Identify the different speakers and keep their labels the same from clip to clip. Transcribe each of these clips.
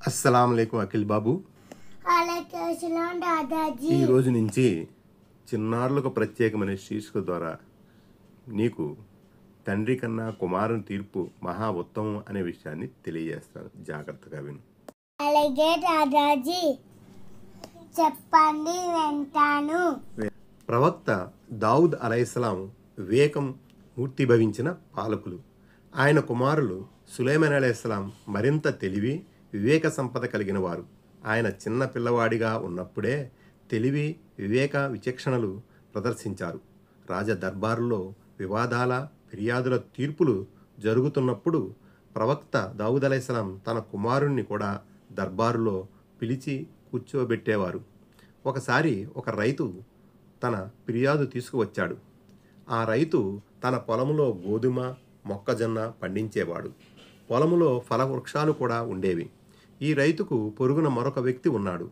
Speaker 1: అస్సలాం అయికం అఖిల్ బాబు.
Speaker 2: దాదాజీ
Speaker 1: ఈ రోజు నుంచి చిన్నారులకు ప్రత్యేకమైన శీర్షిక ద్వారా నీకు తండ్రి కన్నా కుమారుని తీర్పు మహా ఉత్తమం అనే విషయాన్ని తెలియజేస్తాను. జాగ్రత్తగా విను.
Speaker 2: అలాగే దాదాజీ చెప్పండి వింటాను.
Speaker 1: ప్రవక్త దావుద్ అలైహిస్సలాం వివేకం మూర్తిభవించిన పాలకులు. ఆయన కుమారులు సులైమాన్ అలైహిస్సలాం మరింత తెలివి వివేక సంపద కలిగిన వారు. ఆయన చిన్న పిల్లవాడిగా ఉన్నప్పుడే తెలివి వివేక విచక్షణలు ప్రదర్శించారు. రాజ దర్బారులో వివాదాల ఫిర్యాదుల తీర్పులు జరుగుతున్నప్పుడు ప్రవక్త దావుద్ అలైహిస్సలాం తన కుమారుణ్ణి కూడా దర్బారులో పిలిచి కూర్చోబెట్టేవారు. ఒకసారి ఒక రైతు తన ఫిర్యాదు తీసుకువచ్చాడు. ఆ రైతు తన పొలంలో గోధుమ మొక్కజొన్న పండించేవాడు. పొలంలో ఫలవృక్షాలు కూడా ఉండేవి. ఈ రైతుకు పొరుగున మరొక వ్యక్తి ఉన్నాడు.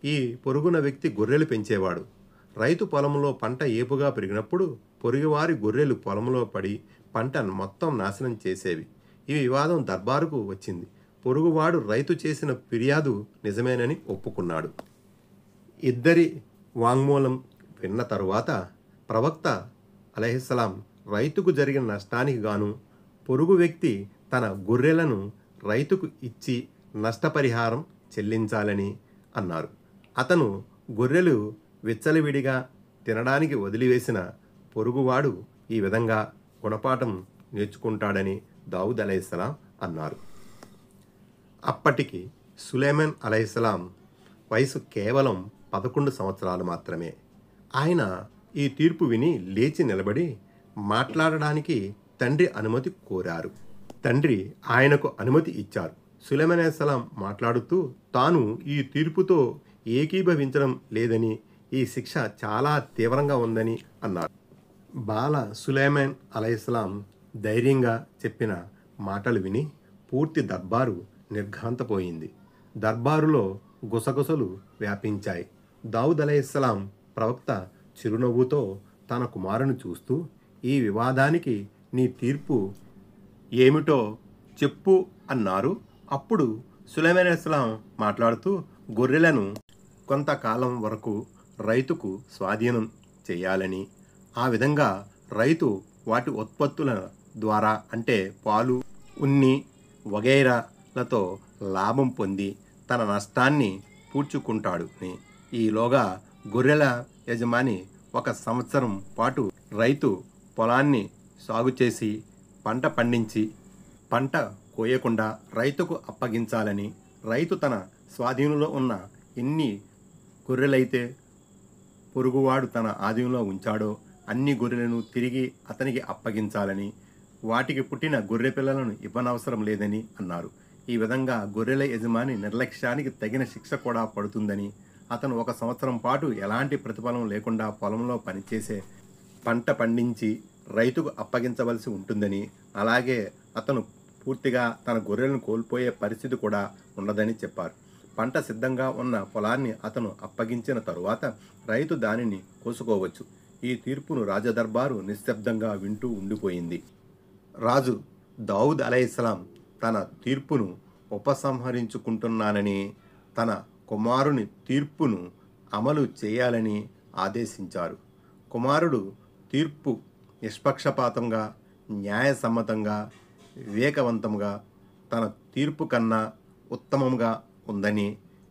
Speaker 1: ఈ పొరుగున వ్యక్తి గొర్రెలు పెంచేవాడు. రైతు పొలంలో పంట ఏపుగా పెరిగినప్పుడు పొరుగువారి గొర్రెలు పొలంలో పడి పంట మొత్తం నాశనం చేసేవి. ఈ వివాదం దర్బారుకు వచ్చింది. పొరుగువాడు రైతు చేసిన ఫిర్యాదు నిజమేనని ఒప్పుకున్నాడు. ఇద్దరి వాంగ్మూలం విన్న తరువాత ప్రవక్త అలైహిస్సలాం రైతుకు జరిగిన నష్టానికి గాను పొరుగు వ్యక్తి తన గొర్రెలను రైతుకు ఇచ్చి నష్టపరిహారం చెల్లించాలని అన్నారు. అతను గొర్రెలు విచ్చలవిడిగా తినడానికి వదిలివేసిన పొరుగువాడు ఈ విధంగా గుణపాఠం నేర్చుకుంటాడని దావుద్ అలైహిస్సలాం అన్నారు. అప్పటికి సులైమాన్ అలైహిస్సలాం వయసు కేవలం 11 సంవత్సరాలు మాత్రమే. ఆయన ఈ తీర్పు విని లేచి నిలబడి మాట్లాడడానికి తండ్రి అనుమతి కోరారు. తండ్రి ఆయనకు అనుమతి ఇచ్చారు. సులైమాన్ అలైహిస్సలాం మాట్లాడుతూ తాను ఈ తీర్పుతో ఏకీభవించడం లేదని, ఈ శిక్ష చాలా తీవ్రంగా ఉందని అన్నారు. బాల సులైమాన్ అలైహిస్సలాం ధైర్యంగా చెప్పిన మాటలు విని పూర్తి దర్బారు నిర్ఘాంతపోయింది. దర్బారులో గుసగుసలు వ్యాపించాయి. దావుద్ అలైహిస్సలాం ప్రవక్త చిరునవ్వుతో తన కుమారుని చూస్తూ, ఈ వివాదానికి నీ తీర్పు ఏమిటో చెప్పు అన్నారు. అప్పుడు సులైమాన్ అలైహిస్సలాం మాట్లాడుతూ, గొర్రెలను కొంతకాలం వరకు రైతుకు స్వాధీనం చేయాలని, ఆ విధంగా రైతు వాటి ఉత్పత్తుల ద్వారా అంటే పాలు, ఉన్ని వగైరాలతో లాభం పొంది తన నష్టాన్ని పూడ్చుకుంటాడు. ఈలోగా గొర్రెల యజమాని 1 సంవత్సరం పాటు రైతు పొలాన్ని సాగు చేసి పంట పండించి పంట కోయకుండా రైతుకు అప్పగించాలని, రైతు తన స్వాధీనంలో ఉన్న ఎన్ని గొర్రెలైతే పొరుగువాడు తన ఆధీనంలో ఉంచాడో అన్ని గొర్రెలను తిరిగి అతనికి అప్పగించాలని, వాటికి పుట్టిన గొర్రె పిల్లలను ఇవ్వనవసరం లేదని అన్నారు. ఈ విధంగా గొర్రెల యజమాని నిర్లక్ష్యానికి తగిన శిక్ష కూడా పడుతుందని, అతను 1 సంవత్సరం పాటు ఎలాంటి ప్రతిఫలం లేకుండా పొలంలో పనిచేసే పంట పండించి రైతుకు అప్పగించవలసి ఉంటుందని, అలాగే అతను పూర్తిగా తన గొర్రెలను కోల్పోయే పరిస్థితి కూడా ఉండదని చెప్పారు. పంట సిద్ధంగా ఉన్న పొలాన్ని అతను అప్పగించిన తరువాత రైతు దానిని కోసుకోవచ్చు. ఈ తీర్పును రాజదర్బారు నిశ్శబ్దంగా వింటూ ఉండిపోయింది. రాజు దావుద్ అలైహిస్సలాం తన తీర్పును ఉపసంహరించుకుంటున్నానని, తన కుమారుని తీర్పును అమలు చేయాలని ఆదేశించారు. కుమారుడు తీర్పు నిష్పక్షపాతంగా, న్యాయసమ్మతంగా, వివేకవంతంగా, తన తీర్పు కన్నా ఉత్తమంగా ఉందని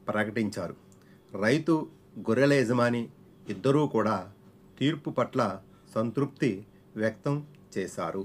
Speaker 1: ప్రకటించారు. రైతు, గొర్రెల యజమాని ఇద్దరూ కూడా తీర్పు పట్ల సంతృప్తి వ్యక్తం చేశారు.